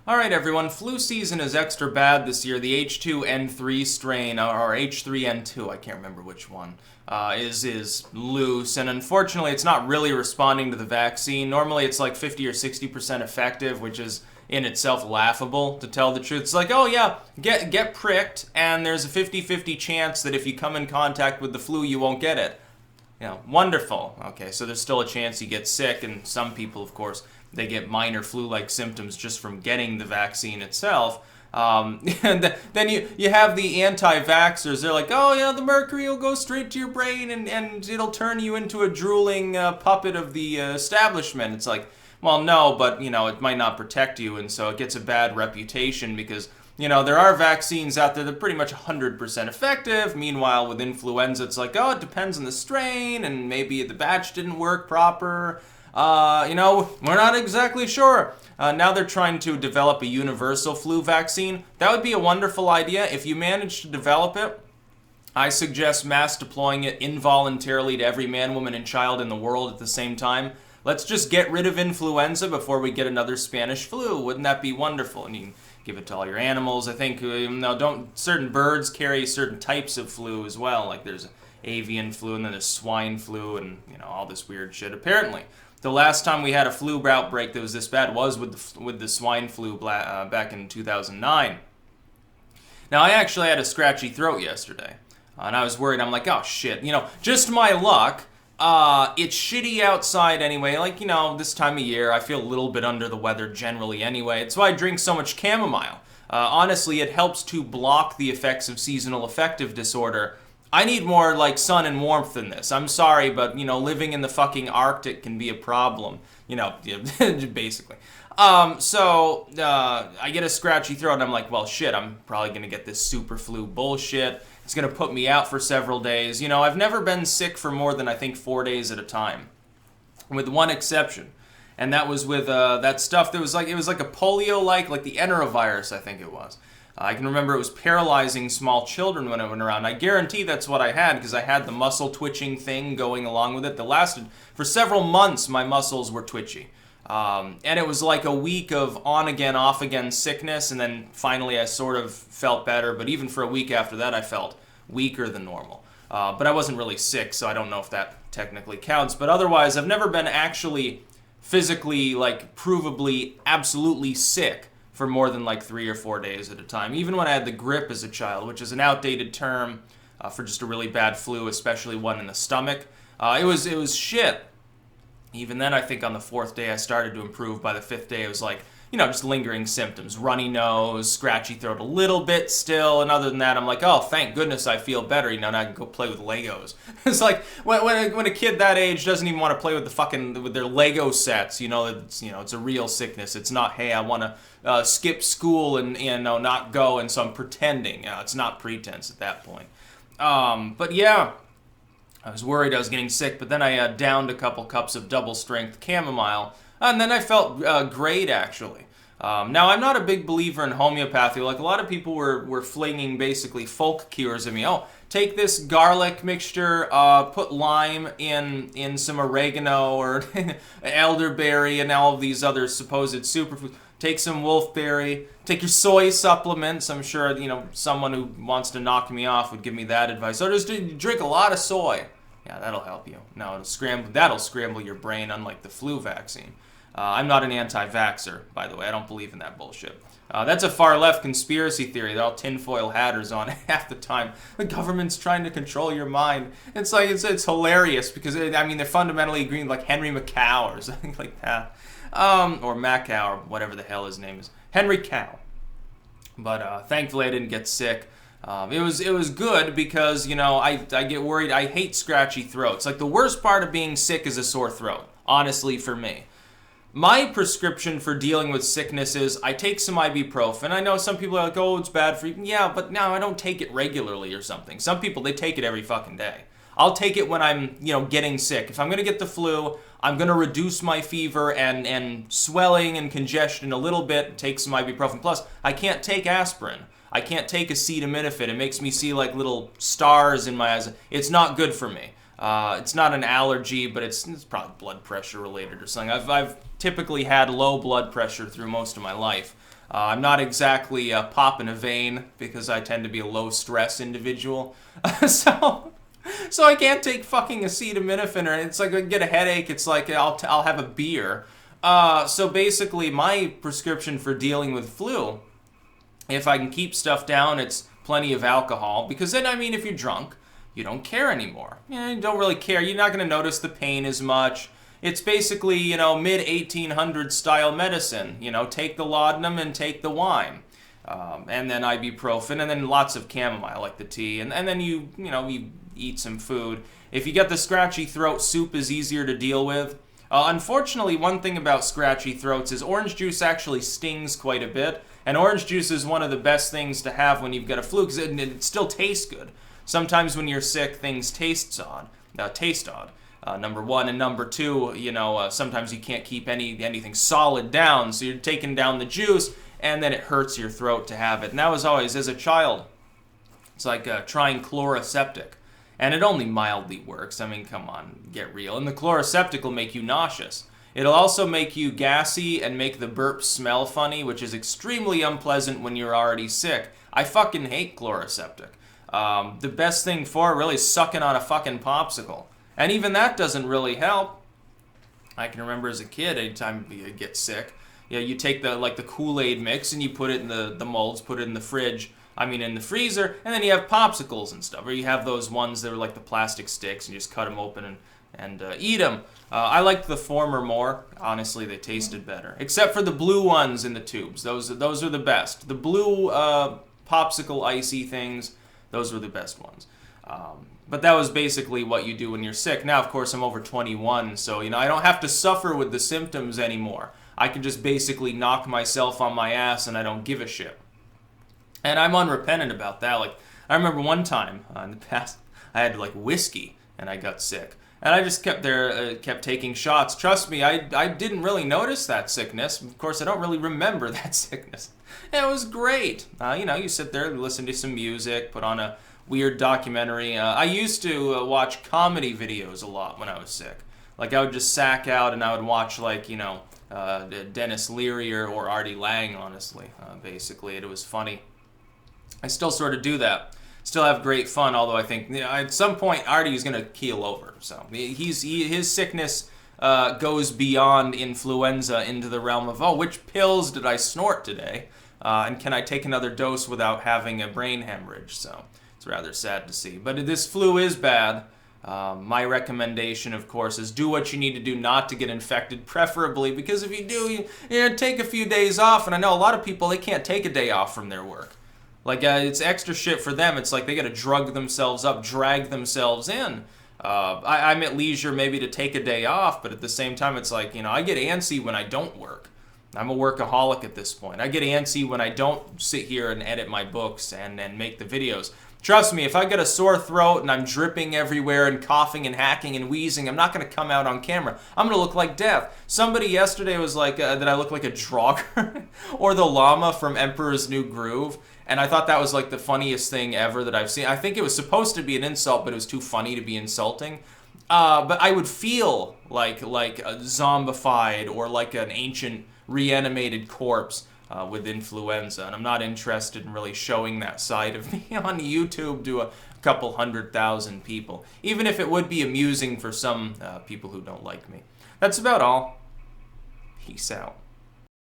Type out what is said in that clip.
Alright everyone, flu season is extra bad this year. The H2N3 strain, or H3N2, I can't remember which one, is loose, and unfortunately it's not really responding to the vaccine. Normally it's like 50 or 60% effective, which is in itself laughable, to tell the truth. It's like, oh yeah, get pricked, and there's a 50-50 chance that if you come in contact with the flu, you won't get it. You know, wonderful. Okay, so there's still a chance you get sick, and some people, of course, they get minor flu-like symptoms just from getting the vaccine itself. And then you have the anti-vaxxers. They're like, oh, yeah, the mercury will go straight to your brain and it'll turn you into a drooling puppet of the establishment. It's like, well, no, but, it might not protect you, and so it gets a bad reputation because, there are vaccines out there that are pretty much 100% effective. Meanwhile, with influenza, it's like, oh, it depends on the strain, and maybe the batch didn't work proper. We're not exactly sure. Now they're trying to develop a universal flu vaccine. That would be a wonderful idea. If you manage to develop it, I suggest mass deploying it involuntarily to every man, woman, and child in the world at the same time. Let's just get rid of influenza before we get another Spanish flu. Wouldn't that be wonderful? And you can give it to all your animals. I think, certain birds carry certain types of flu as well. Like there's avian flu and then there's swine flu and, all this weird shit. Apparently, the last time we had a flu outbreak that was this bad was with the swine flu back in 2009. Now, I actually had a scratchy throat yesterday, and I was worried. I'm like, oh, shit. Just my luck. It's shitty outside anyway. Like, this time of year, I feel a little bit under the weather generally anyway. It's why I drink so much chamomile. Honestly, it helps to block the effects of seasonal affective disorder. I need more, sun and warmth than this. I'm sorry, but, living in the fucking Arctic can be a problem. Basically. So I get a scratchy throat, and I'm like, well, shit, I'm probably going to get this super flu bullshit. It's going to put me out for several days. I've never been sick for more than, I think, 4 days at a time. With one exception. And that was with that stuff that was it was like a polio-like the enterovirus, I think it was. I can remember it was paralyzing small children when I went around. I guarantee that's what I had because I had the muscle twitching thing going along with it that lasted for several months. My muscles were twitchy. And it was like a week of on-again, off-again sickness, and then finally I sort of felt better. But even for a week after that, I felt weaker than normal. But I wasn't really sick, so I don't know if that technically counts. But otherwise, I've never been actually physically, provably, absolutely sick for more than 3 or 4 days at a time. Even when I had the grip as a child, which is an outdated term for just a really bad flu, especially one in the stomach. It was shit. Even then, I think on the 4th day I started to improve. By the 5th day, it was just lingering symptoms. Runny nose, scratchy throat a little bit still, and other than that, I'm like, oh, thank goodness I feel better. Now I can go play with Legos. It's like when a kid that age doesn't even want to play with their Lego sets. It's a real sickness. It's not, hey, I want to skip school and not go, and so I'm pretending. It's not pretense at that point. But yeah. I was worried I was getting sick, but then I downed a couple cups of double-strength chamomile, and then I felt great, actually. Now, I'm not a big believer in homeopathy. A lot of people were flinging basically folk cures at me. Oh, take this garlic mixture, put lime in some oregano or elderberry and all of these other supposed superfoods. Take some wolfberry. Take your soy supplements. I'm sure, someone who wants to knock me off would give me that advice. Or just drink a lot of soy. Yeah, that'll help you. No, that'll scramble your brain, unlike the flu vaccine. I'm not an anti-vaxxer, by the way. I don't believe in that bullshit. That's a far-left conspiracy theory. They're all tinfoil hatters on half the time. The government's trying to control your mind. It's it's hilarious because, they're fundamentally agreeing like Henry Macau or something like that. Or Macau, or whatever the hell his name is. Henry Cow. But thankfully I didn't get sick. It was good because, I get worried. I hate scratchy throats. The worst part of being sick is a sore throat, honestly, for me. My prescription for dealing with sickness is I take some ibuprofen. I know some people are like, oh, it's bad for you. Yeah, but no, I don't take it regularly or something. Some people, they take it every fucking day. I'll take it when I'm, getting sick. If I'm going to get the flu, I'm going to reduce my fever and swelling and congestion a little bit, take some ibuprofen. Plus, I can't take aspirin. I can't take acetaminophen. It makes me see little stars in my eyes. It's not good for me. It's not an allergy, but it's probably blood pressure related or something. I've typically had low blood pressure through most of my life. I'm not exactly popping a vein because I tend to be a low-stress individual. So I can't take fucking acetaminophen, or it's like I get a headache. It's like I'll have a beer. So basically, my prescription for dealing with flu, if I can keep stuff down, it's plenty of alcohol. Because then, I mean, if you're drunk, you don't care anymore. You don't really care. You're not going to notice the pain as much. It's basically, you know, mid-1800s style medicine. You know, take the laudanum and take the wine. And then ibuprofen, and then lots of chamomile, like the tea. And then you eat some food. If you get the scratchy throat, soup is easier to deal with. Unfortunately, one thing about scratchy throats is orange juice actually stings quite a bit. And orange juice is one of the best things to have when you've got a flu, because it still tastes good. Sometimes when you're sick, things taste odd. Number one, and number two, sometimes you can't keep anything solid down, so you're taking down the juice, and then it hurts your throat to have it. And that was always, as a child, it's like trying chloroseptic. And it only mildly works. I mean, come on, get real. And the chloroseptic will make you nauseous. It'll also make you gassy and make the burp smell funny, which is extremely unpleasant when you're already sick. I fucking hate chloroseptic. The best thing for it really is sucking on a fucking popsicle. And even that doesn't really help. I can remember as a kid, anytime you get sick, you take the Kool-Aid mix and you put it in the molds, put it in the fridge, in the freezer, and then you have popsicles and stuff. Or you have those ones that are like the plastic sticks, and you just cut them open and eat them. I liked the former more. Honestly, they tasted better. Except for the blue ones in the tubes. Those are the best. The blue popsicle icy things, those were the best ones. But that was basically what you do when you're sick. Now, of course, I'm over 21, so I don't have to suffer with the symptoms anymore. I can just basically knock myself on my ass, and I don't give a shit. And I'm unrepentant about that. Like, I remember one time in the past, I had whiskey, and I got sick. And I just kept taking shots. Trust me, I didn't really notice that sickness. Of course, I don't really remember that sickness. And it was great. You sit there and listen to some music, put on a weird documentary. I used to watch comedy videos a lot when I was sick. Like, I would just sack out and I would watch, Dennis Leary or Artie Lang, honestly. Basically, it was funny. I still sort of do that. Still have great fun, although I think at some point Artie is going to keel over. So his sickness goes beyond influenza into the realm of, which pills did I snort today? And can I take another dose without having a brain hemorrhage? So it's rather sad to see. But this flu is bad. My recommendation, of course, is do what you need to do not to get infected, preferably, because if you do, you take a few days off. And I know a lot of people, they can't take a day off from their work. It's extra shit for them. It's like they got to drug themselves up, drag themselves in. I'm at leisure maybe to take a day off, but at the same time, it's like, I get antsy when I don't work. I'm a workaholic at this point. I get antsy when I don't sit here and edit my books and make the videos. Trust me, if I get a sore throat and I'm dripping everywhere and coughing and hacking and wheezing, I'm not going to come out on camera. I'm going to look like death. Somebody yesterday was like that I look like a Draugr or the llama from Emperor's New Groove. And I thought that was the funniest thing ever that I've seen. I think it was supposed to be an insult, but it was too funny to be insulting. But I would feel like a zombified or like an ancient reanimated corpse with influenza. And I'm not interested in really showing that side of me on YouTube to a couple 100,000 people. Even if it would be amusing for some people who don't like me. That's about all. Peace out.